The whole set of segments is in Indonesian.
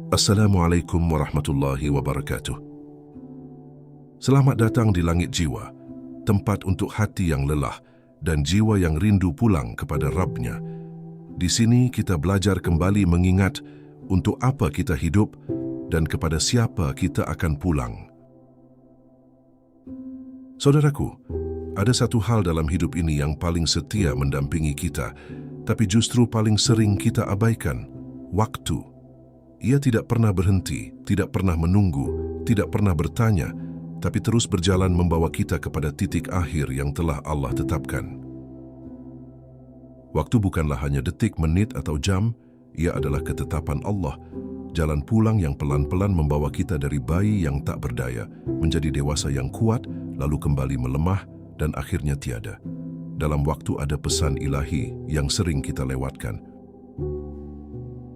Assalamualaikum warahmatullahi wabarakatuh. Selamat datang di langit jiwa, tempat untuk hati yang lelah dan jiwa yang rindu pulang kepada Rabb-Nya. Di sini kita belajar kembali mengingat untuk apa kita hidup dan kepada siapa kita akan pulang. Saudaraku, ada satu hal dalam hidup ini yang paling setia mendampingi kita, tapi justru paling sering kita abaikan, waktu. Ia tidak pernah berhenti, tidak pernah menunggu, tidak pernah bertanya, tapi terus berjalan membawa kita kepada titik akhir yang telah Allah tetapkan. Waktu bukanlah hanya detik, menit, atau jam, ia adalah ketetapan Allah. Jalan pulang yang pelan-pelan membawa kita dari bayi yang tak berdaya, menjadi dewasa yang kuat, lalu kembali melemah, dan akhirnya tiada. Dalam waktu ada pesan ilahi yang sering kita lewatkan.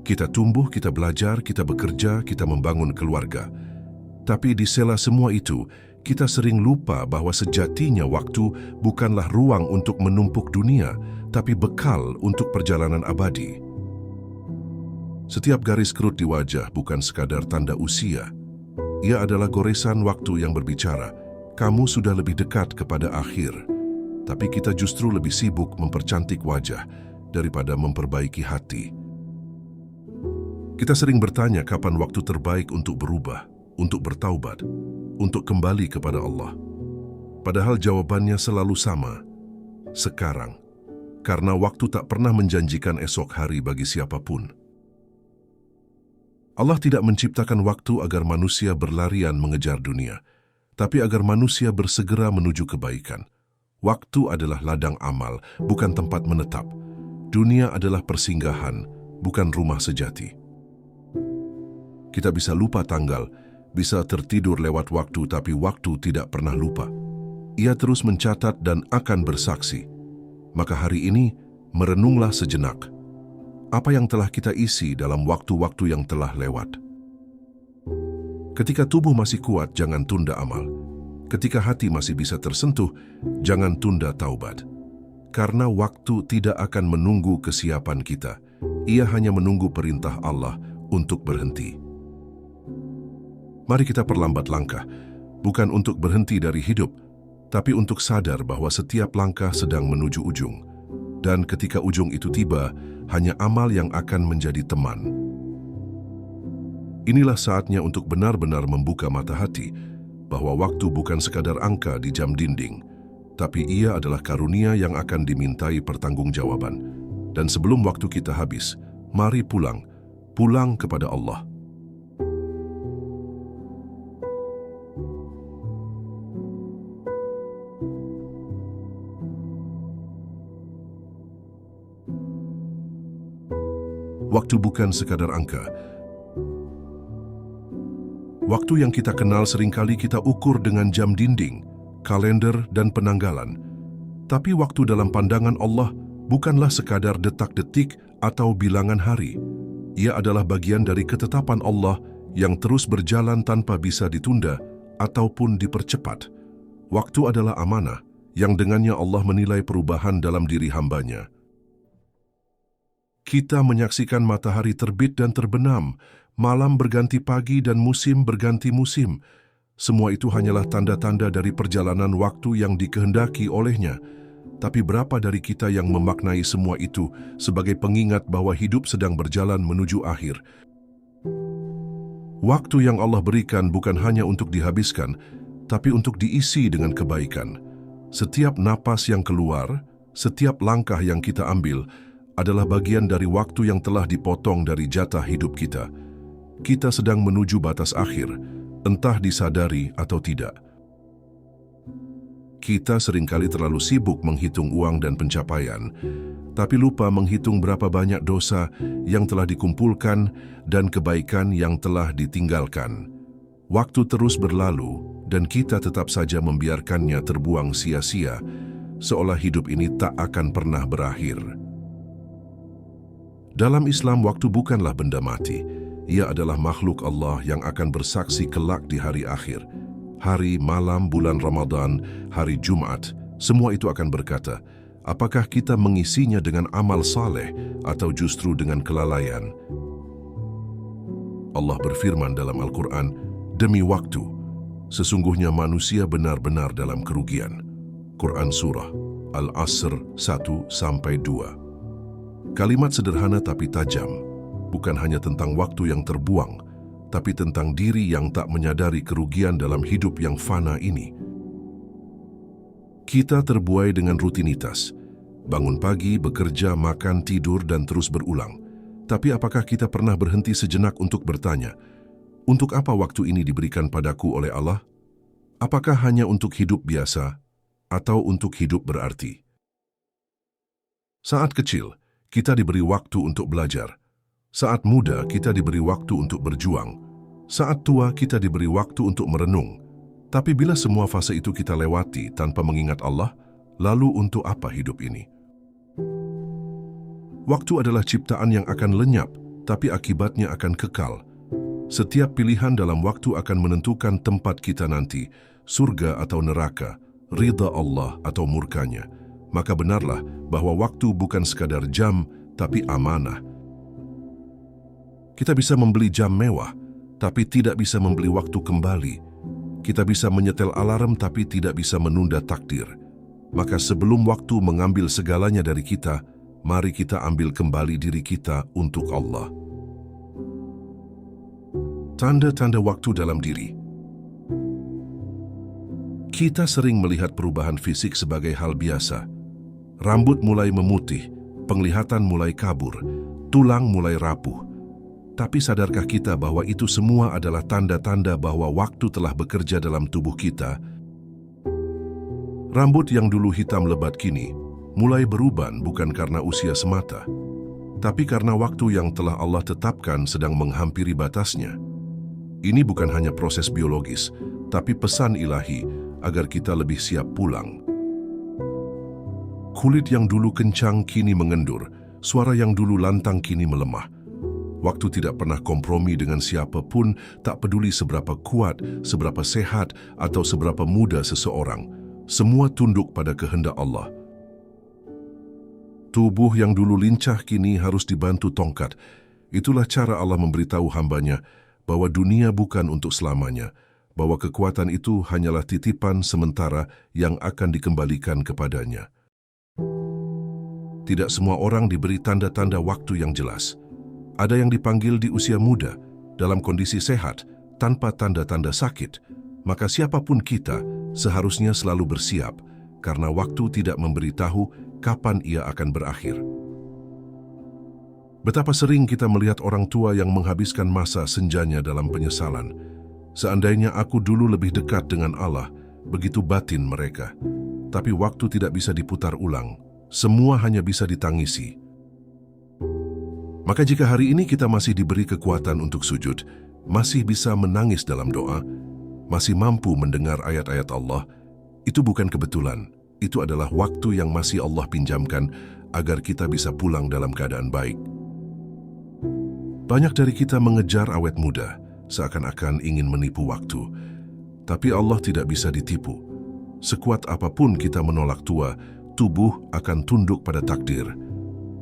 Kita tumbuh, kita belajar, kita bekerja, kita membangun keluarga. Tapi di sela semua itu, kita sering lupa bahwa sejatinya waktu bukanlah ruang untuk menumpuk dunia, tapi bekal untuk perjalanan abadi. Setiap garis kerut di wajah bukan sekadar tanda usia. Ia adalah goresan waktu yang berbicara, kamu sudah lebih dekat kepada akhir. Tapi kita justru lebih sibuk mempercantik wajah daripada memperbaiki hati. Kita sering bertanya kapan waktu terbaik untuk berubah, untuk bertaubat, untuk kembali kepada Allah. Padahal jawabannya selalu sama, sekarang. Karena waktu tak pernah menjanjikan esok hari bagi siapapun. Allah tidak menciptakan waktu agar manusia berlarian mengejar dunia, tapi agar manusia bersegera menuju kebaikan. Waktu adalah ladang amal, bukan tempat menetap. Dunia adalah persinggahan, bukan rumah sejati. Kita bisa lupa tanggal, bisa tertidur lewat waktu, tapi waktu tidak pernah lupa. Ia terus mencatat dan akan bersaksi. Maka hari ini, merenunglah sejenak. Apa yang telah kita isi dalam waktu-waktu yang telah lewat? Ketika tubuh masih kuat, jangan tunda amal. Ketika hati masih bisa tersentuh, jangan tunda taubat. Karena waktu tidak akan menunggu kesiapan kita. Ia hanya menunggu perintah Allah untuk berhenti. Mari kita perlambat langkah, bukan untuk berhenti dari hidup, tapi untuk sadar bahwa setiap langkah sedang menuju ujung. Dan ketika ujung itu tiba, hanya amal yang akan menjadi teman. Inilah saatnya untuk benar-benar membuka mata hati, bahwa waktu bukan sekadar angka di jam dinding, tapi ia adalah karunia yang akan dimintai pertanggungjawaban. Dan sebelum waktu kita habis, mari pulang kepada Allah. Waktu bukan sekadar angka. Waktu yang kita kenal seringkali kita ukur dengan jam dinding, kalender, dan penanggalan. Tapi waktu dalam pandangan Allah bukanlah sekadar detak-detik atau bilangan hari. Ia adalah bagian dari ketetapan Allah yang terus berjalan tanpa bisa ditunda ataupun dipercepat. Waktu adalah amanah yang dengannya Allah menilai perubahan dalam diri hambanya. Kita menyaksikan matahari terbit dan terbenam, malam berganti pagi dan musim berganti musim. Semua itu hanyalah tanda-tanda dari perjalanan waktu yang dikehendaki olehnya. Tapi berapa dari kita yang memaknai semua itu sebagai pengingat bahwa hidup sedang berjalan menuju akhir? Waktu yang Allah berikan bukan hanya untuk dihabiskan, tapi untuk diisi dengan kebaikan. Setiap napas yang keluar, setiap langkah yang kita ambil, adalah bagian dari waktu yang telah dipotong dari jatah hidup kita. Kita sedang menuju batas akhir, entah disadari atau tidak. Kita seringkali terlalu sibuk menghitung uang dan pencapaian, tapi lupa menghitung berapa banyak dosa yang telah dikumpulkan dan kebaikan yang telah ditinggalkan. Waktu terus berlalu dan kita tetap saja membiarkannya terbuang sia-sia, seolah hidup ini tak akan pernah berakhir. Dalam Islam, waktu bukanlah benda mati. Ia adalah makhluk Allah yang akan bersaksi kelak di hari akhir. Hari, malam, bulan Ramadan, hari Jumat, semua itu akan berkata, apakah kita mengisinya dengan amal saleh atau justru dengan kelalaian? Allah berfirman dalam Al-Quran, "Demi waktu, sesungguhnya manusia benar-benar dalam kerugian." Quran Surah Al-Asr 1-2. Kalimat sederhana tapi tajam, bukan hanya tentang waktu yang terbuang, tapi tentang diri yang tak menyadari kerugian dalam hidup yang fana ini. Kita terbuai dengan rutinitas, bangun pagi, bekerja, makan, tidur, dan terus berulang. Tapi apakah kita pernah berhenti sejenak untuk bertanya, untuk apa waktu ini diberikan padaku oleh Allah? Apakah hanya untuk hidup biasa atau untuk hidup berarti? Saat kecil, kita diberi waktu untuk belajar. Saat muda, kita diberi waktu untuk berjuang. Saat tua, kita diberi waktu untuk merenung. Tapi bila semua fase itu kita lewati tanpa mengingat Allah, lalu untuk apa hidup ini? Waktu adalah ciptaan yang akan lenyap, tapi akibatnya akan kekal. Setiap pilihan dalam waktu akan menentukan tempat kita nanti, surga atau neraka, ridha Allah atau murkanya. Maka benarlah bahwa waktu bukan sekadar jam, tapi amanah. Kita bisa membeli jam mewah, tapi tidak bisa membeli waktu kembali. Kita bisa menyetel alarm, tapi tidak bisa menunda takdir. Maka sebelum waktu mengambil segalanya dari kita, mari kita ambil kembali diri kita untuk Allah. Tanda-tanda waktu dalam diri. Kita sering melihat perubahan fisik sebagai hal biasa. Rambut mulai memutih, penglihatan mulai kabur, tulang mulai rapuh. Tapi sadarkah kita bahwa itu semua adalah tanda-tanda bahwa waktu telah bekerja dalam tubuh kita? Rambut yang dulu hitam lebat kini mulai beruban bukan karena usia semata, tapi karena waktu yang telah Allah tetapkan sedang menghampiri batasnya. Ini bukan hanya proses biologis, tapi pesan ilahi agar kita lebih siap pulang. Kulit yang dulu kencang kini mengendur, suara yang dulu lantang kini melemah. Waktu tidak pernah kompromi dengan siapapun, tak peduli seberapa kuat, seberapa sehat, atau seberapa muda seseorang. Semua tunduk pada kehendak Allah. Tubuh yang dulu lincah kini harus dibantu tongkat. Itulah cara Allah memberitahu hambanya bahwa dunia bukan untuk selamanya, bahwa kekuatan itu hanyalah titipan sementara yang akan dikembalikan kepadanya. Tidak semua orang diberi tanda-tanda waktu yang jelas. Ada yang dipanggil di usia muda, dalam kondisi sehat, tanpa tanda-tanda sakit. Maka siapapun kita seharusnya selalu bersiap, karena waktu tidak memberitahu kapan ia akan berakhir. Betapa sering kita melihat orang tua yang menghabiskan masa senjanya dalam penyesalan. Seandainya aku dulu lebih dekat dengan Allah, begitu batin mereka. Tapi waktu tidak bisa diputar ulang, semua hanya bisa ditangisi. Maka jika hari ini kita masih diberi kekuatan untuk sujud, masih bisa menangis dalam doa, masih mampu mendengar ayat-ayat Allah, itu bukan kebetulan. Itu adalah waktu yang masih Allah pinjamkan agar kita bisa pulang dalam keadaan baik. Banyak dari kita mengejar awet muda, seakan-akan ingin menipu waktu. Tapi Allah tidak bisa ditipu. Sekuat apapun kita menolak tua, tubuh akan tunduk pada takdir.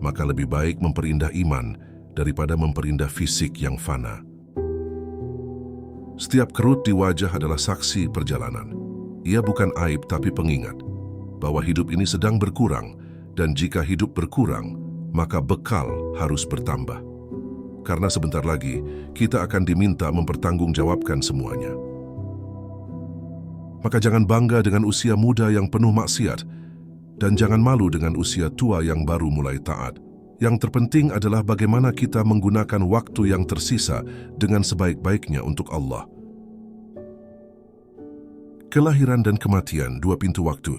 Maka lebih baik memperindah iman daripada memperindah fisik yang fana. Setiap kerut di wajah adalah saksi perjalanan. Ia bukan aib tapi pengingat bahwa hidup ini sedang berkurang, dan jika hidup berkurang, maka bekal harus bertambah. Karena sebentar lagi kita akan diminta mempertanggungjawabkan semuanya. Maka jangan bangga dengan usia muda yang penuh maksiat, dan jangan malu dengan usia tua yang baru mulai taat. Yang terpenting adalah bagaimana kita menggunakan waktu yang tersisa dengan sebaik-baiknya untuk Allah. Kelahiran dan kematian, dua pintu waktu.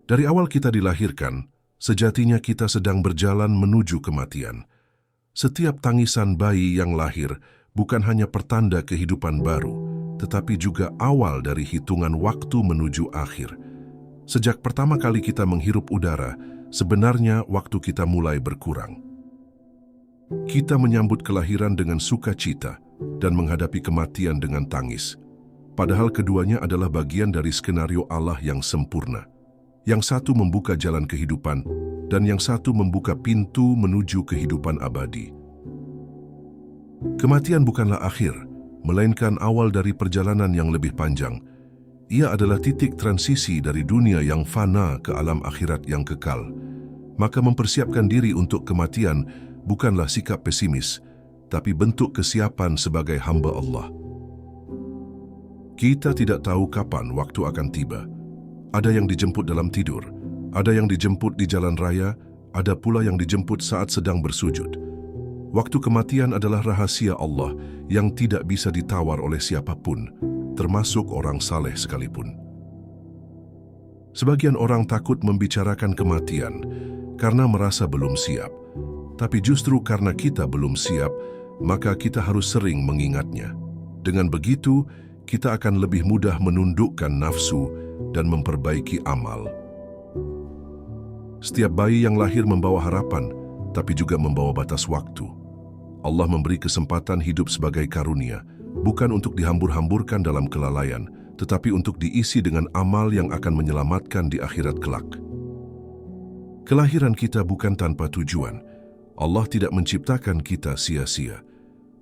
Dari awal kita dilahirkan, sejatinya kita sedang berjalan menuju kematian. Setiap tangisan bayi yang lahir bukan hanya pertanda kehidupan baru, tetapi juga awal dari hitungan waktu menuju akhir. Sejak pertama kali kita menghirup udara, sebenarnya waktu kita mulai berkurang. Kita menyambut kelahiran dengan sukacita dan menghadapi kematian dengan tangis. Padahal keduanya adalah bagian dari skenario Allah yang sempurna. Yang satu membuka jalan kehidupan, dan yang satu membuka pintu menuju kehidupan abadi. Kematian bukanlah akhir, melainkan awal dari perjalanan yang lebih panjang. Ia adalah titik transisi dari dunia yang fana ke alam akhirat yang kekal. Maka mempersiapkan diri untuk kematian bukanlah sikap pesimis, tapi bentuk kesiapan sebagai hamba Allah. Kita tidak tahu kapan waktu akan tiba. Ada yang dijemput dalam tidur, ada yang dijemput di jalan raya, ada pula yang dijemput saat sedang bersujud. Waktu kematian adalah rahasia Allah yang tidak bisa ditawar oleh siapapun, termasuk orang saleh sekalipun. Sebagian orang takut membicarakan kematian karena merasa belum siap. Tapi justru karena kita belum siap, maka kita harus sering mengingatnya. Dengan begitu, kita akan lebih mudah menundukkan nafsu dan memperbaiki amal. Setiap bayi yang lahir membawa harapan, tapi juga membawa batas waktu. Allah memberi kesempatan hidup sebagai karunia, bukan untuk dihambur-hamburkan dalam kelalaian, tetapi untuk diisi dengan amal yang akan menyelamatkan di akhirat kelak. Kelahiran kita bukan tanpa tujuan. Allah tidak menciptakan kita sia-sia.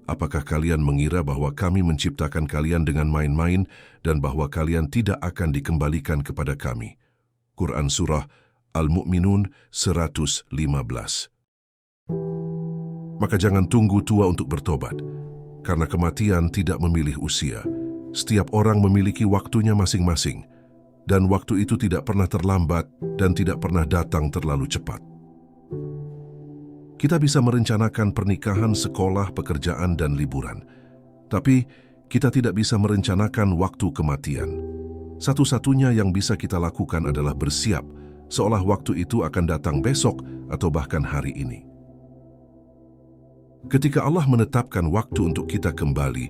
Apakah kalian mengira bahwa kami menciptakan kalian dengan main-main dan bahwa kalian tidak akan dikembalikan kepada kami? Quran Surah Al-Mu'minun 115. Maka jangan tunggu tua untuk bertobat, karena kematian tidak memilih usia. Setiap orang memiliki waktunya masing-masing, dan waktu itu tidak pernah terlambat dan tidak pernah datang terlalu cepat. Kita bisa merencanakan pernikahan, sekolah, pekerjaan, dan liburan. Tapi kita tidak bisa merencanakan waktu kematian. Satu-satunya yang bisa kita lakukan adalah bersiap, seolah waktu itu akan datang besok atau bahkan hari ini. Ketika Allah menetapkan waktu untuk kita kembali,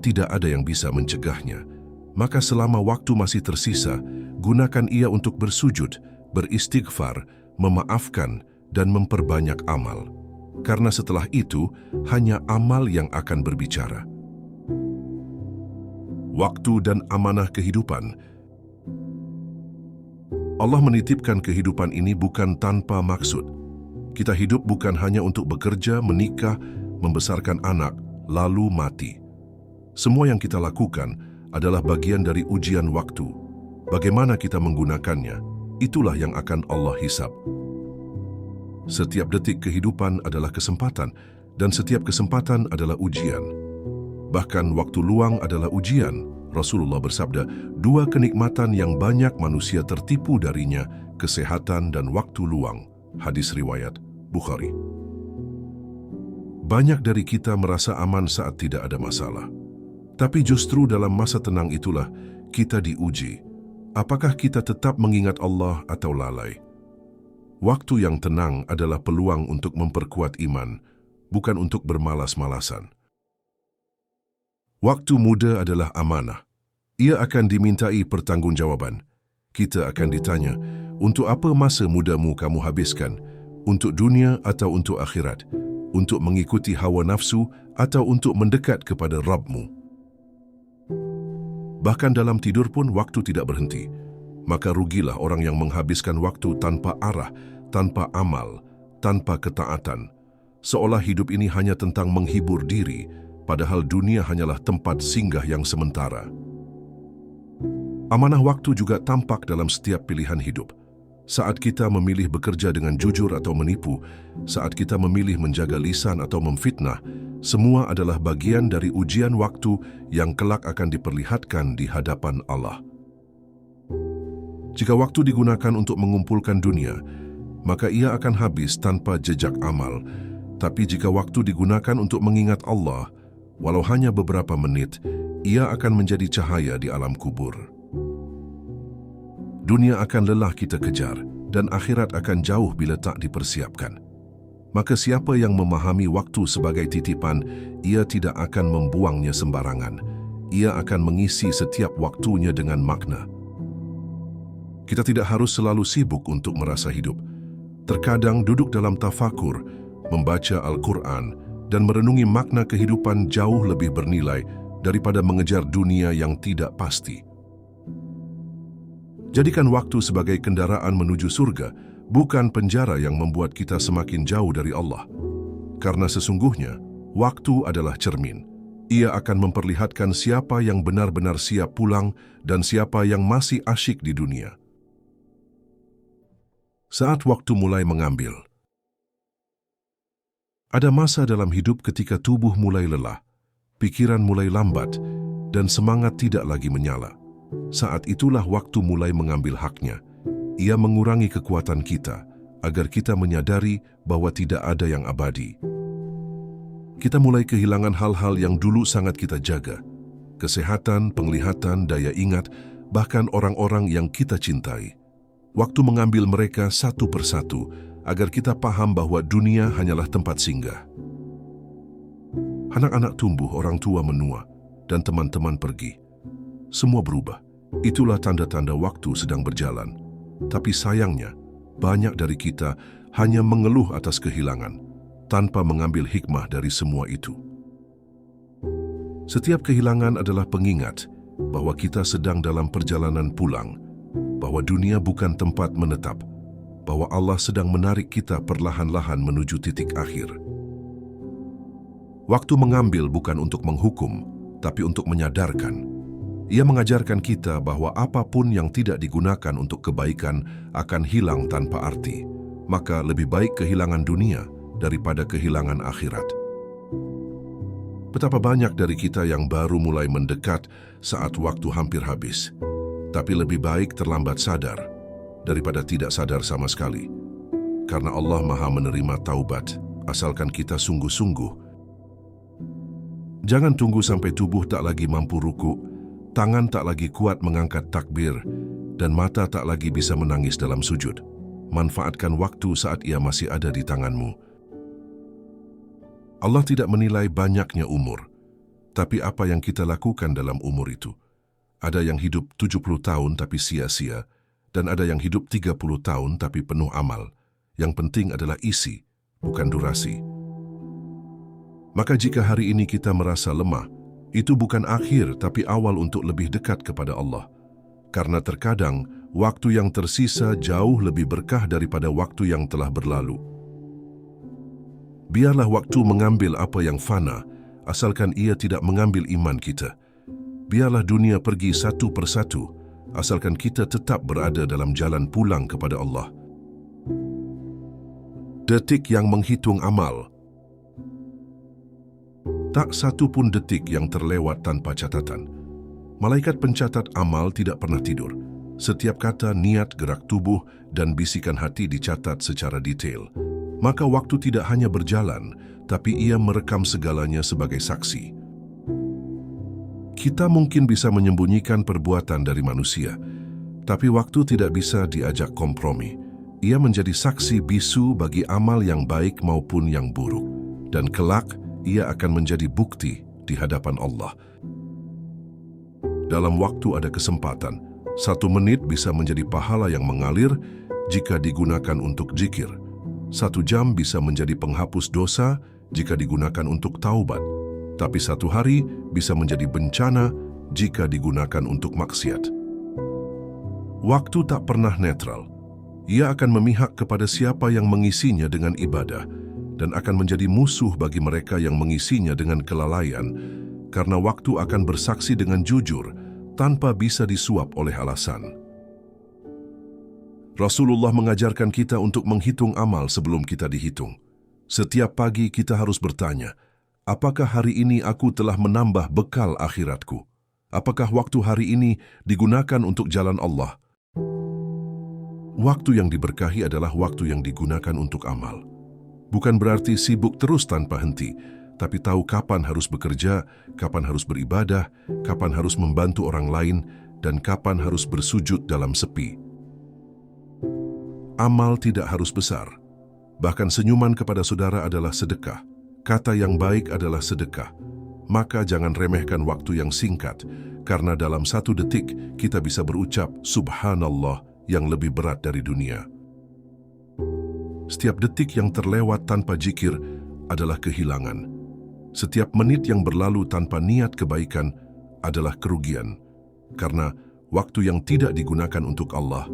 tidak ada yang bisa mencegahnya. Maka selama waktu masih tersisa, gunakan ia untuk bersujud, beristighfar, memaafkan, dan memperbanyak amal. Karena setelah itu, hanya amal yang akan berbicara. Waktu dan amanah kehidupan. Allah menitipkan kehidupan ini bukan tanpa maksud. Kita hidup bukan hanya untuk bekerja, menikah, membesarkan anak, lalu mati. Semua yang kita lakukan adalah bagian dari ujian waktu. Bagaimana kita menggunakannya, itulah yang akan Allah hisab. Setiap detik kehidupan adalah kesempatan, dan setiap kesempatan adalah ujian. Bahkan waktu luang adalah ujian. Rasulullah bersabda, dua kenikmatan yang banyak manusia tertipu darinya, kesehatan dan waktu luang. Hadis riwayat Bukhari. Banyak dari kita merasa aman saat tidak ada masalah. Tapi justru dalam masa tenang itulah kita diuji. Apakah kita tetap mengingat Allah atau lalai? Waktu yang tenang adalah peluang untuk memperkuat iman, bukan untuk bermalas-malasan. Waktu muda adalah amanah. Ia akan dimintai pertanggungjawaban. Kita akan ditanya, untuk apa masa mudamu kamu habiskan? Untuk dunia atau untuk akhirat? Untuk mengikuti hawa nafsu atau untuk mendekat kepada Rabb-Mu? Bahkan dalam tidur pun waktu tidak berhenti. Maka rugilah orang yang menghabiskan waktu tanpa arah, tanpa amal, tanpa ketaatan. Seolah hidup ini hanya tentang menghibur diri, padahal dunia hanyalah tempat singgah yang sementara. Amanah waktu juga tampak dalam setiap pilihan hidup. Saat kita memilih bekerja dengan jujur atau menipu, saat kita memilih menjaga lisan atau memfitnah, semua adalah bagian dari ujian waktu yang kelak akan diperlihatkan di hadapan Allah. Jika waktu digunakan untuk mengumpulkan dunia, maka ia akan habis tanpa jejak amal. Tapi jika waktu digunakan untuk mengingat Allah, walau hanya beberapa menit, ia akan menjadi cahaya di alam kubur. Dunia akan lelah kita kejar, dan akhirat akan jauh bila tak dipersiapkan. Maka siapa yang memahami waktu sebagai titipan, ia tidak akan membuangnya sembarangan. Ia akan mengisi setiap waktunya dengan makna. Kita tidak harus selalu sibuk untuk merasa hidup. Terkadang duduk dalam tafakur, membaca Al-Quran, dan merenungi makna kehidupan jauh lebih bernilai daripada mengejar dunia yang tidak pasti. Jadikan waktu sebagai kendaraan menuju surga, bukan penjara yang membuat kita semakin jauh dari Allah. Karena sesungguhnya, Waktu adalah cermin. Ia akan memperlihatkan siapa yang benar-benar siap pulang dan siapa yang masih asyik di dunia. Saat waktu mulai mengambil. Ada masa dalam hidup ketika tubuh mulai lelah, pikiran mulai lambat, dan semangat tidak lagi menyala. Saat itulah waktu mulai mengambil haknya. Ia mengurangi kekuatan kita, agar kita menyadari bahwa tidak ada yang abadi. Kita mulai kehilangan hal-hal yang dulu sangat kita jaga. Kesehatan, penglihatan, daya ingat, bahkan orang-orang yang kita cintai. Waktu mengambil mereka satu persatu, agar kita paham bahwa dunia hanyalah tempat singgah. Anak-anak tumbuh, orang tua menua, dan teman-teman pergi. Semua berubah. Itulah tanda-tanda waktu sedang berjalan. Tapi sayangnya, banyak dari kita hanya mengeluh atas kehilangan, tanpa mengambil hikmah dari semua itu. Setiap kehilangan adalah pengingat bahwa kita sedang dalam perjalanan pulang, bahwa dunia bukan tempat menetap, bahwa Allah sedang menarik kita perlahan-lahan menuju titik akhir. Waktu mengambil bukan untuk menghukum, tapi untuk menyadarkan. Ia mengajarkan kita bahwa apapun yang tidak digunakan untuk kebaikan akan hilang tanpa arti. Maka lebih baik kehilangan dunia daripada kehilangan akhirat. Betapa banyak dari kita yang baru mulai mendekat saat waktu hampir habis. Tapi lebih baik terlambat sadar daripada tidak sadar sama sekali. Karena Allah Maha menerima taubat, asalkan kita sungguh-sungguh. Jangan tunggu sampai tubuh tak lagi mampu ruku, tangan tak lagi kuat mengangkat takbir, dan mata tak lagi bisa menangis dalam sujud. Manfaatkan waktu saat ia masih ada di tanganmu. Allah tidak menilai banyaknya umur, tapi apa yang kita lakukan dalam umur itu. Ada yang hidup 70 tahun tapi sia-sia, dan ada yang hidup 30 tahun tapi penuh amal. Yang penting adalah isi, bukan durasi. Maka jika hari ini kita merasa lemah, itu bukan akhir tapi awal untuk lebih dekat kepada Allah. Karena terkadang, waktu yang tersisa jauh lebih berkah daripada waktu yang telah berlalu. Biarlah waktu mengambil apa yang fana, asalkan ia tidak mengambil iman kita. Biarlah dunia pergi satu persatu, asalkan kita tetap berada dalam jalan pulang kepada Allah. Detik yang menghitung amal. Tak satu pun detik yang terlewat tanpa catatan. Malaikat pencatat amal tidak pernah tidur. Setiap kata, niat, gerak tubuh, dan bisikan hati dicatat secara detail. Maka waktu tidak hanya berjalan, tapi ia merekam segalanya sebagai saksi. Kita mungkin bisa menyembunyikan perbuatan dari manusia, tapi waktu tidak bisa diajak kompromi. Ia menjadi saksi bisu bagi amal yang baik maupun yang buruk. Dan kelak, ia akan menjadi bukti di hadapan Allah. Dalam waktu ada kesempatan, 1 menit bisa menjadi pahala yang mengalir jika digunakan untuk zikir. 1 jam bisa menjadi penghapus dosa jika digunakan untuk taubat. Tapi 1 hari bisa menjadi bencana jika digunakan untuk maksiat. Waktu tak pernah netral. Ia akan memihak kepada siapa yang mengisinya dengan ibadah dan akan menjadi musuh bagi mereka yang mengisinya dengan kelalaian, karena waktu akan bersaksi dengan jujur tanpa bisa disuap oleh alasan. Rasulullah mengajarkan kita untuk menghitung amal sebelum kita dihitung. Setiap pagi kita harus bertanya, apakah hari ini aku telah menambah bekal akhiratku? Apakah waktu hari ini digunakan untuk jalan Allah? Waktu yang diberkahi adalah waktu yang digunakan untuk amal. Bukan berarti sibuk terus tanpa henti, tapi tahu kapan harus bekerja, kapan harus beribadah, kapan harus membantu orang lain, dan kapan harus bersujud dalam sepi. Amal tidak harus besar. Bahkan senyuman kepada saudara adalah sedekah. Kata yang baik adalah sedekah. Maka jangan remehkan waktu yang singkat, karena dalam 1 detik kita bisa berucap Subhanallah yang lebih berat dari dunia. Setiap detik yang terlewat tanpa zikir adalah kehilangan. Setiap menit yang berlalu tanpa niat kebaikan adalah kerugian. Karena waktu yang tidak digunakan untuk Allah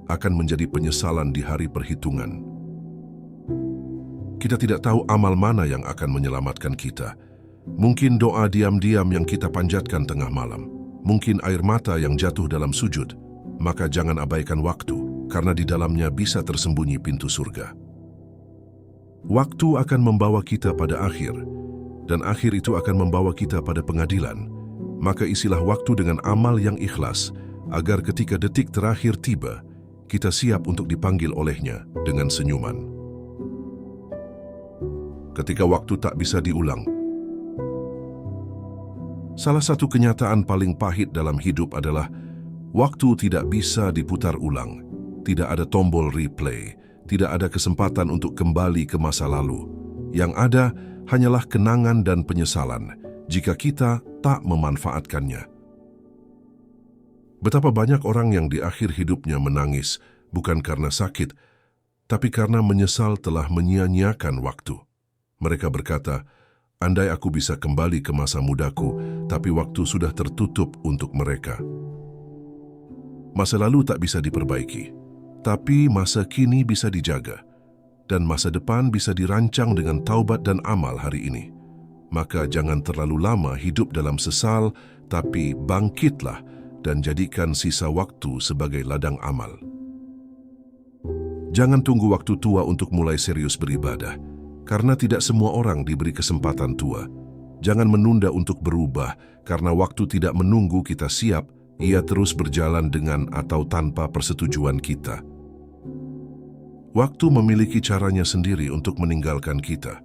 akan menjadi penyesalan di hari perhitungan. Kita tidak tahu amal mana yang akan menyelamatkan kita. Mungkin doa diam-diam yang kita panjatkan tengah malam. Mungkin air mata yang jatuh dalam sujud. Maka jangan abaikan waktu, karena di dalamnya bisa tersembunyi pintu surga. Waktu akan membawa kita pada akhir, dan akhir itu akan membawa kita pada pengadilan. Maka isilah waktu dengan amal yang ikhlas, agar ketika detik terakhir tiba, kita siap untuk dipanggil olehnya dengan senyuman. Ketika waktu tak bisa diulang. Salah satu kenyataan paling pahit dalam hidup adalah waktu tidak bisa diputar ulang. Tidak ada tombol replay, tidak ada kesempatan untuk kembali ke masa lalu. Yang ada hanyalah kenangan dan penyesalan jika kita tak memanfaatkannya. Betapa banyak orang yang di akhir hidupnya menangis bukan karena sakit, tapi karena menyesal telah menyia-nyiakan waktu. Mereka berkata, andai aku bisa kembali ke masa mudaku, tapi waktu sudah tertutup untuk mereka. Masa lalu tak bisa diperbaiki, tapi masa kini bisa dijaga, dan masa depan bisa dirancang dengan taubat dan amal hari ini. Maka jangan terlalu lama hidup dalam sesal, tapi bangkitlah dan jadikan sisa waktu sebagai ladang amal. Jangan tunggu waktu tua untuk mulai serius beribadah, karena tidak semua orang diberi kesempatan tua. Jangan menunda untuk berubah, karena waktu tidak menunggu kita siap, ia terus berjalan dengan atau tanpa persetujuan kita. Waktu memiliki caranya sendiri untuk meninggalkan kita.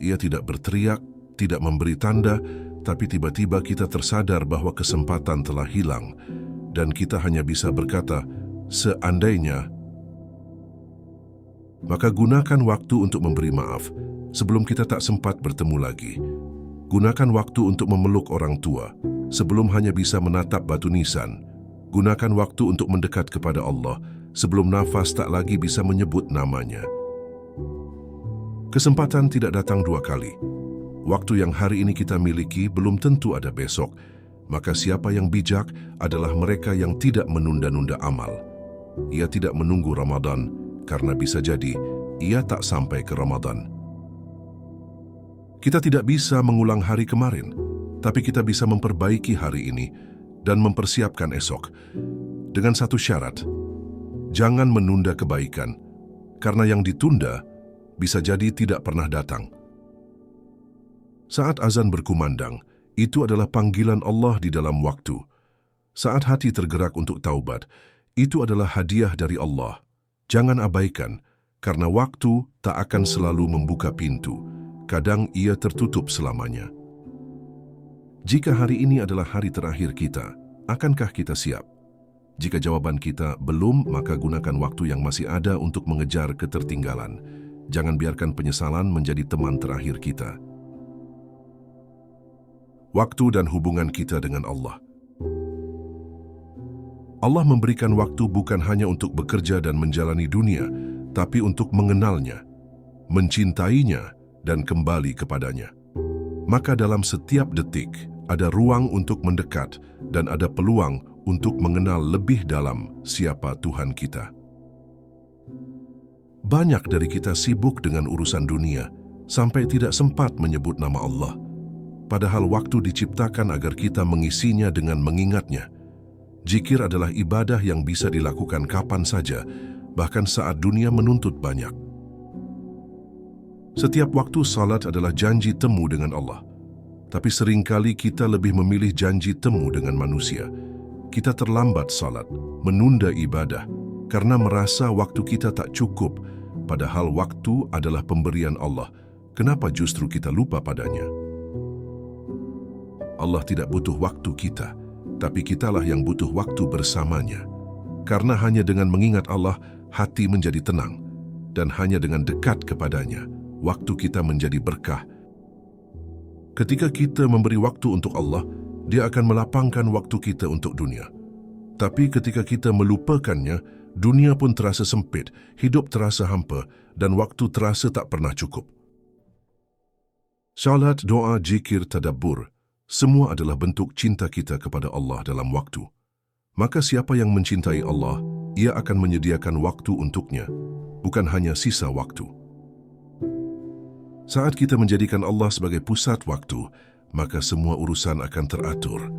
Ia tidak berteriak, tidak memberi tanda, tapi tiba-tiba kita tersadar bahwa kesempatan telah hilang, dan kita hanya bisa berkata, seandainya. Maka gunakan waktu untuk memberi maaf sebelum kita tak sempat bertemu lagi. Gunakan waktu untuk memeluk orang tua sebelum hanya bisa menatap batu nisan. Gunakan waktu untuk mendekat kepada Allah sebelum nafas tak lagi bisa menyebut namanya. Kesempatan tidak datang dua kali. Waktu yang hari ini kita miliki belum tentu ada besok. Maka siapa yang bijak adalah mereka yang tidak menunda-nunda amal. Ia tidak menunggu Ramadan, karena bisa jadi ia tak sampai ke Ramadan. Kita tidak bisa mengulang hari kemarin, tapi kita bisa memperbaiki hari ini dan mempersiapkan esok. Dengan satu syarat, jangan menunda kebaikan, karena yang ditunda bisa jadi tidak pernah datang. Saat azan berkumandang, itu adalah panggilan Allah di dalam waktu. Saat hati tergerak untuk taubat, itu adalah hadiah dari Allah. Jangan abaikan, karena waktu tak akan selalu membuka pintu. Kadang ia tertutup selamanya. Jika hari ini adalah hari terakhir kita, akankah kita siap? Jika jawaban kita belum, maka gunakan waktu yang masih ada untuk mengejar ketertinggalan. Jangan biarkan penyesalan menjadi teman terakhir kita. Waktu dan hubungan kita dengan Allah. Allah memberikan waktu bukan hanya untuk bekerja dan menjalani dunia, tapi untuk mengenalnya, mencintainya, dan kembali kepadanya. Maka dalam setiap detik, ada ruang untuk mendekat dan ada peluang untuk mengenal lebih dalam siapa Tuhan kita. Banyak dari kita sibuk dengan urusan dunia, sampai tidak sempat menyebut nama Allah. Padahal waktu diciptakan agar kita mengisinya dengan mengingatnya. Zikir adalah ibadah yang bisa dilakukan kapan saja, bahkan saat dunia menuntut banyak. Setiap waktu salat adalah janji temu dengan Allah. Tapi seringkali kita lebih memilih janji temu dengan manusia. Kita terlambat salat, menunda ibadah, karena merasa waktu kita tak cukup, padahal waktu adalah pemberian Allah. Kenapa justru kita lupa padanya? Allah tidak butuh waktu kita, tapi kitalah yang butuh waktu bersamanya. Karena hanya dengan mengingat Allah, hati menjadi tenang. Dan hanya dengan dekat kepadanya, waktu kita menjadi berkah. Ketika kita memberi waktu untuk Allah, Dia akan melapangkan waktu kita untuk dunia. Tapi ketika kita melupakannya, dunia pun terasa sempit, hidup terasa hampa, dan waktu terasa tak pernah cukup. Salat, doa, zikir, tadabbur, semua adalah bentuk cinta kita kepada Allah dalam waktu. Maka siapa yang mencintai Allah, ia akan menyediakan waktu untuknya, bukan hanya sisa waktu. Saat kita menjadikan Allah sebagai pusat waktu, maka semua urusan akan teratur.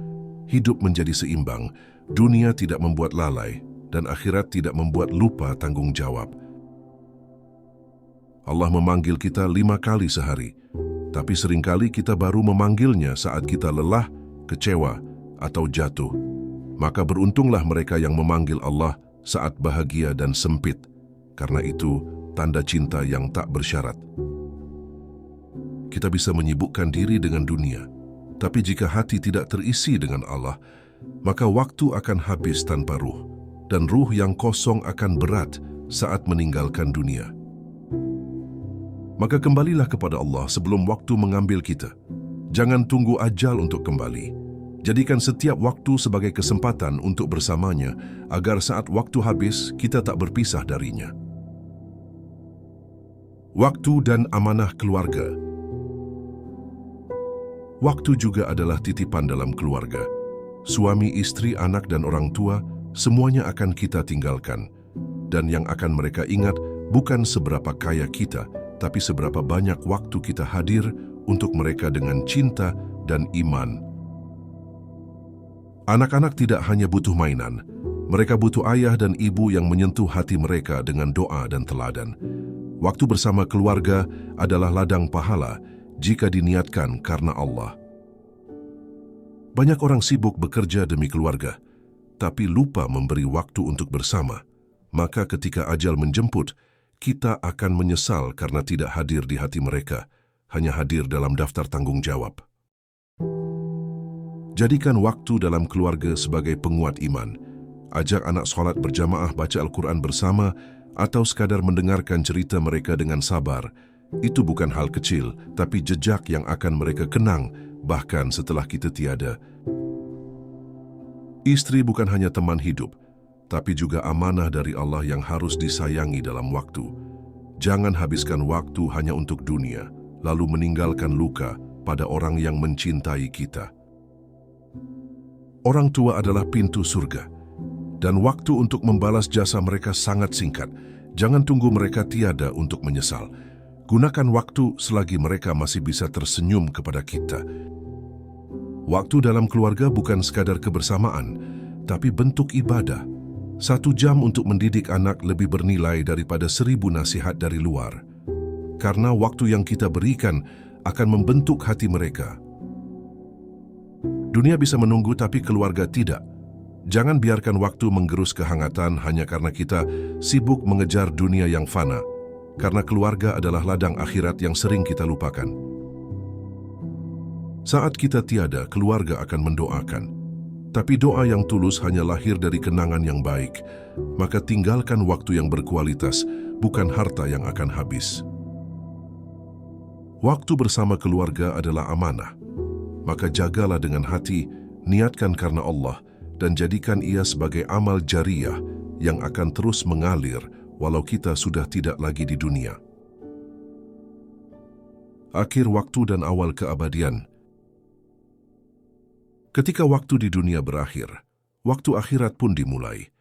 Hidup menjadi seimbang, dunia tidak membuat lalai, dan akhirat tidak membuat lupa tanggung jawab. Allah memanggil kita 5 kali sehari, tapi seringkali kita baru memanggilnya saat kita lelah, kecewa, atau jatuh. Maka beruntunglah mereka yang memanggil Allah saat bahagia dan sempit, karena itu tanda cinta yang tak bersyarat. Kita bisa menyibukkan diri dengan dunia, tapi jika hati tidak terisi dengan Allah, maka waktu akan habis tanpa ruh, dan ruh yang kosong akan berat saat meninggalkan dunia. Maka kembalilah kepada Allah sebelum waktu mengambil kita. Jangan tunggu ajal untuk kembali. Jadikan setiap waktu sebagai kesempatan untuk bersamanya, agar saat waktu habis, kita tak berpisah darinya. Waktu dan amanah keluarga. Waktu juga adalah titipan dalam keluarga. Suami, istri, anak, dan orang tua, semuanya akan kita tinggalkan. Dan yang akan mereka ingat bukan seberapa kaya kita, tapi seberapa banyak waktu kita hadir untuk mereka dengan cinta dan iman. Anak-anak tidak hanya butuh mainan, mereka butuh ayah dan ibu yang menyentuh hati mereka dengan doa dan teladan. Waktu bersama keluarga adalah ladang pahala jika diniatkan karena Allah. Banyak orang sibuk bekerja demi keluarga, tapi lupa memberi waktu untuk bersama. Maka ketika ajal menjemput, kita akan menyesal karena tidak hadir di hati mereka, hanya hadir dalam daftar tanggung jawab. Jadikan waktu dalam keluarga sebagai penguat iman. Ajak anak sholat berjamaah, baca Al-Quran bersama, atau sekadar mendengarkan cerita mereka dengan sabar. Itu bukan hal kecil, tapi jejak yang akan mereka kenang, bahkan setelah kita tiada. Istri bukan hanya teman hidup, tapi juga amanah dari Allah yang harus disayangi dalam waktu. Jangan habiskan waktu hanya untuk dunia, lalu meninggalkan luka pada orang yang mencintai kita. Orang tua adalah pintu surga, dan waktu untuk membalas jasa mereka sangat singkat. Jangan tunggu mereka tiada untuk menyesal. Gunakan waktu selagi mereka masih bisa tersenyum kepada kita. Waktu dalam keluarga bukan sekadar kebersamaan, tapi bentuk ibadah. 1 jam untuk mendidik anak lebih bernilai daripada 1000 nasihat dari luar. Karena waktu yang kita berikan akan membentuk hati mereka. Dunia bisa menunggu, tapi keluarga tidak. Jangan biarkan waktu menggerus kehangatan hanya karena kita sibuk mengejar dunia yang fana. Karena keluarga adalah ladang akhirat yang sering kita lupakan. Saat kita tiada, keluarga akan mendoakan. Tapi doa yang tulus hanya lahir dari kenangan yang baik. Maka tinggalkan waktu yang berkualitas, bukan harta yang akan habis. Waktu bersama keluarga adalah amanah. Maka jagalah dengan hati, niatkan karena Allah, dan jadikan ia sebagai amal jariyah yang akan terus mengalir walau kita sudah tidak lagi di dunia. Akhir waktu dan awal keabadian. Ketika waktu di dunia berakhir, waktu akhirat pun dimulai.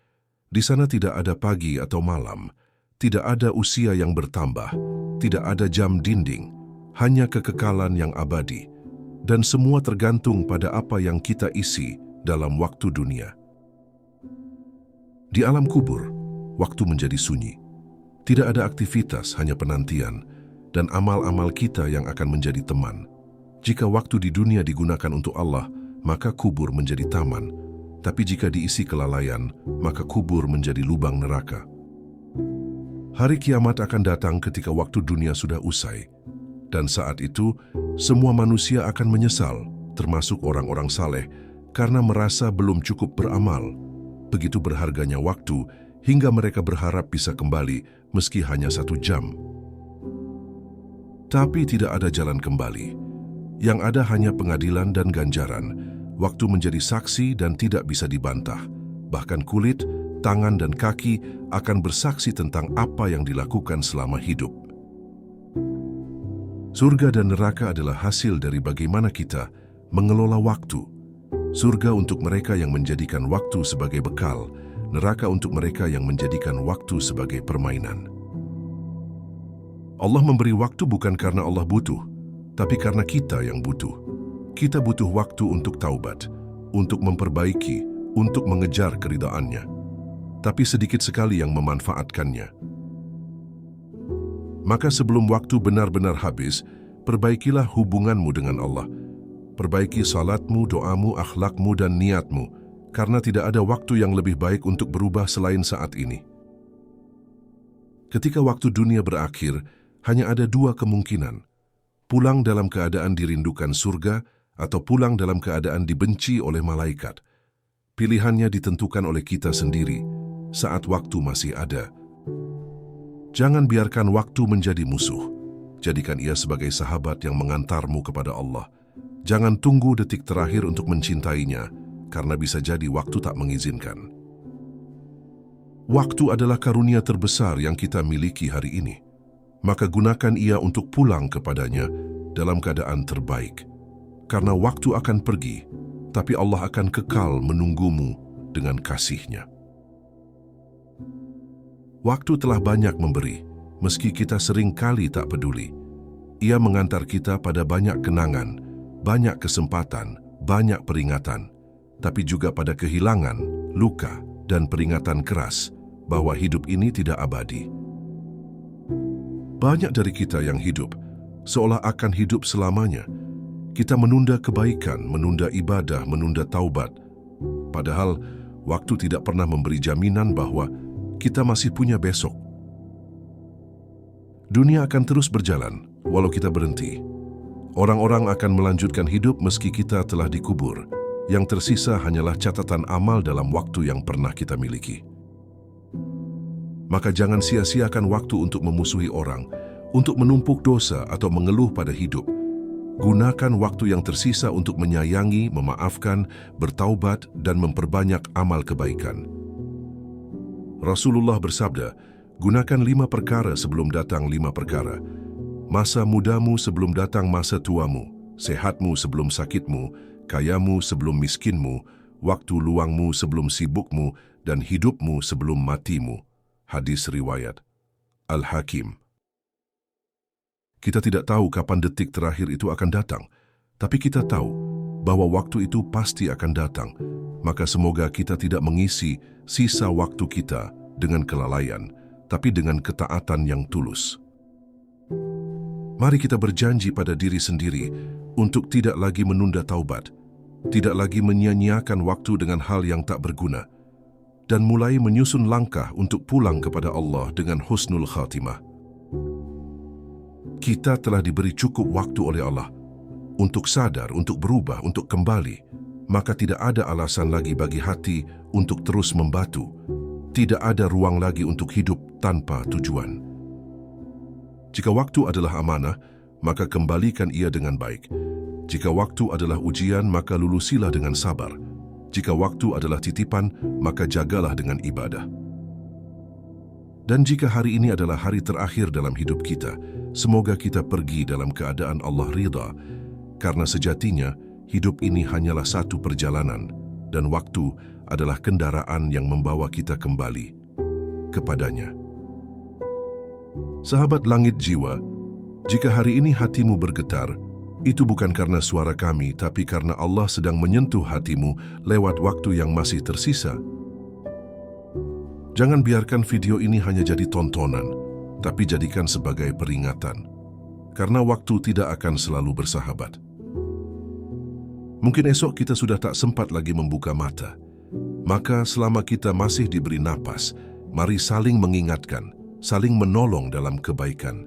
Di sana tidak ada pagi atau malam, tidak ada usia yang bertambah, tidak ada jam dinding, hanya kekekalan yang abadi. Dan semua tergantung pada apa yang kita isi dalam waktu dunia. Di alam kubur, waktu menjadi sunyi. Tidak ada aktivitas, hanya penantian, dan amal-amal kita yang akan menjadi teman. Jika waktu di dunia digunakan untuk Allah, maka kubur menjadi taman. Tapi jika diisi kelalaian, maka kubur menjadi lubang neraka. Hari kiamat akan datang ketika waktu dunia sudah usai. Dan saat itu, semua manusia akan menyesal, termasuk orang-orang saleh, karena merasa belum cukup beramal. Begitu berharganya waktu, hingga mereka berharap bisa kembali, meski hanya 1 jam. Tapi tidak ada jalan kembali. Yang ada hanya pengadilan dan ganjaran. Waktu menjadi saksi dan tidak bisa dibantah. Bahkan kulit, tangan, dan kaki akan bersaksi tentang apa yang dilakukan selama hidup. Surga dan neraka adalah hasil dari bagaimana kita mengelola waktu. Surga untuk mereka yang menjadikan waktu sebagai bekal, neraka untuk mereka yang menjadikan waktu sebagai permainan. Allah memberi waktu bukan karena Allah butuh, tapi karena kita yang butuh. Kita butuh waktu untuk taubat, untuk memperbaiki, untuk mengejar keridhaannya. Tapi sedikit sekali yang memanfaatkannya. Maka sebelum waktu benar-benar habis, perbaikilah hubunganmu dengan Allah. Perbaiki salatmu, doamu, akhlakmu, dan niatmu, karena tidak ada waktu yang lebih baik untuk berubah selain saat ini. Ketika waktu dunia berakhir, hanya ada dua kemungkinan. Pulang dalam keadaan dirindukan surga, atau pulang dalam keadaan dibenci oleh malaikat. Pilihannya ditentukan oleh kita sendiri, saat waktu masih ada. Jangan biarkan waktu menjadi musuh. Jadikan ia sebagai sahabat yang mengantarmu kepada Allah. Jangan tunggu detik terakhir untuk mencintainya, karena bisa jadi waktu tak mengizinkan. Waktu adalah karunia terbesar yang kita miliki hari ini. Maka gunakan ia untuk pulang kepadanya dalam keadaan terbaik. Karena waktu akan pergi, tapi Allah akan kekal menunggumu dengan kasih-Nya. Waktu telah banyak memberi, meski kita sering kali tak peduli. Ia mengantar kita pada banyak kenangan, banyak kesempatan, banyak peringatan, tapi juga pada kehilangan, luka, dan peringatan keras bahwa hidup ini tidak abadi. Banyak dari kita yang hidup seolah akan hidup selamanya. Kita menunda kebaikan, menunda ibadah, menunda taubat. Padahal waktu tidak pernah memberi jaminan bahwa kita masih punya besok. Dunia akan terus berjalan walau kita berhenti. Orang-orang akan melanjutkan hidup meski kita telah dikubur. Yang tersisa hanyalah catatan amal dalam waktu yang pernah kita miliki. Maka jangan sia-siakan waktu untuk memusuhi orang, untuk menumpuk dosa atau mengeluh pada hidup. Gunakan waktu yang tersisa untuk menyayangi, memaafkan, bertaubat, dan memperbanyak amal kebaikan. Rasulullah bersabda, gunakan 5 perkara sebelum datang 5 perkara. Masa mudamu sebelum datang masa tuamu, sehatmu sebelum sakitmu, kayamu sebelum miskinmu, waktu luangmu sebelum sibukmu, dan hidupmu sebelum matimu. Hadis riwayat Al-Hakim. Kita tidak tahu kapan detik terakhir itu akan datang, tapi kita tahu bahwa waktu itu pasti akan datang. Maka semoga kita tidak mengisi sisa waktu kita dengan kelalaian, tapi dengan ketaatan yang tulus. Mari kita berjanji pada diri sendiri untuk tidak lagi menunda taubat, tidak lagi menyia-nyiakan waktu dengan hal yang tak berguna, dan mulai menyusun langkah untuk pulang kepada Allah dengan husnul khatimah. Kita telah diberi cukup waktu oleh Allah untuk sadar, untuk berubah, untuk kembali. Maka tidak ada alasan lagi bagi hati untuk terus membatu. Tidak ada ruang lagi untuk hidup tanpa tujuan. Jika waktu adalah amanah, maka kembalikan ia dengan baik. Jika waktu adalah ujian, maka lulusilah dengan sabar. Jika waktu adalah titipan, maka jagalah dengan ibadah. Dan jika hari ini adalah hari terakhir dalam hidup kita, semoga kita pergi dalam keadaan Allah ridha, karena sejatinya hidup ini hanyalah satu perjalanan, dan waktu adalah kendaraan yang membawa kita kembali kepadanya. Sahabat langit jiwa, jika hari ini hatimu bergetar, itu bukan karena suara kami, tapi karena Allah sedang menyentuh hatimu lewat waktu yang masih tersisa. Jangan biarkan video ini hanya jadi tontonan, tapi jadikan sebagai peringatan. Karena waktu tidak akan selalu bersahabat. Mungkin esok kita sudah tak sempat lagi membuka mata. Maka selama kita masih diberi napas, mari saling mengingatkan, saling menolong dalam kebaikan.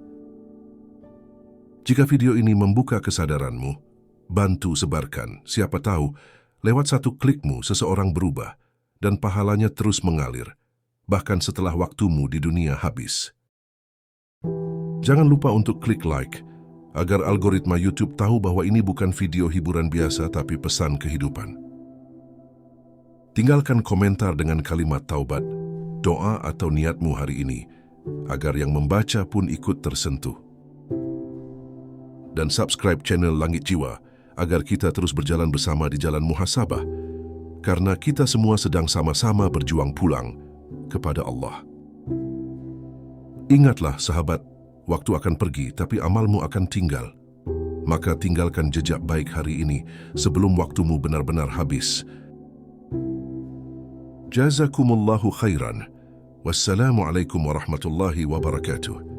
Jika video ini membuka kesadaranmu, bantu sebarkan. Siapa tahu, lewat satu klikmu seseorang berubah dan pahalanya terus mengalir, bahkan setelah waktumu di dunia habis. Jangan lupa untuk klik like, agar algoritma YouTube tahu bahwa ini bukan video hiburan biasa tapi pesan kehidupan. Tinggalkan komentar dengan kalimat taubat, doa atau niatmu hari ini, agar yang membaca pun ikut tersentuh. Dan subscribe channel Langit Jiwa, agar kita terus berjalan bersama di jalan muhasabah, karena kita semua sedang sama-sama berjuang pulang kepada Allah. Ingatlah sahabat, Waktu akan pergi, tapi amalmu akan tinggal. Maka tinggalkan jejak baik hari ini sebelum waktumu benar-benar habis. Jazakumullahu khairan. Wassalamualaikum warahmatullahi wabarakatuh.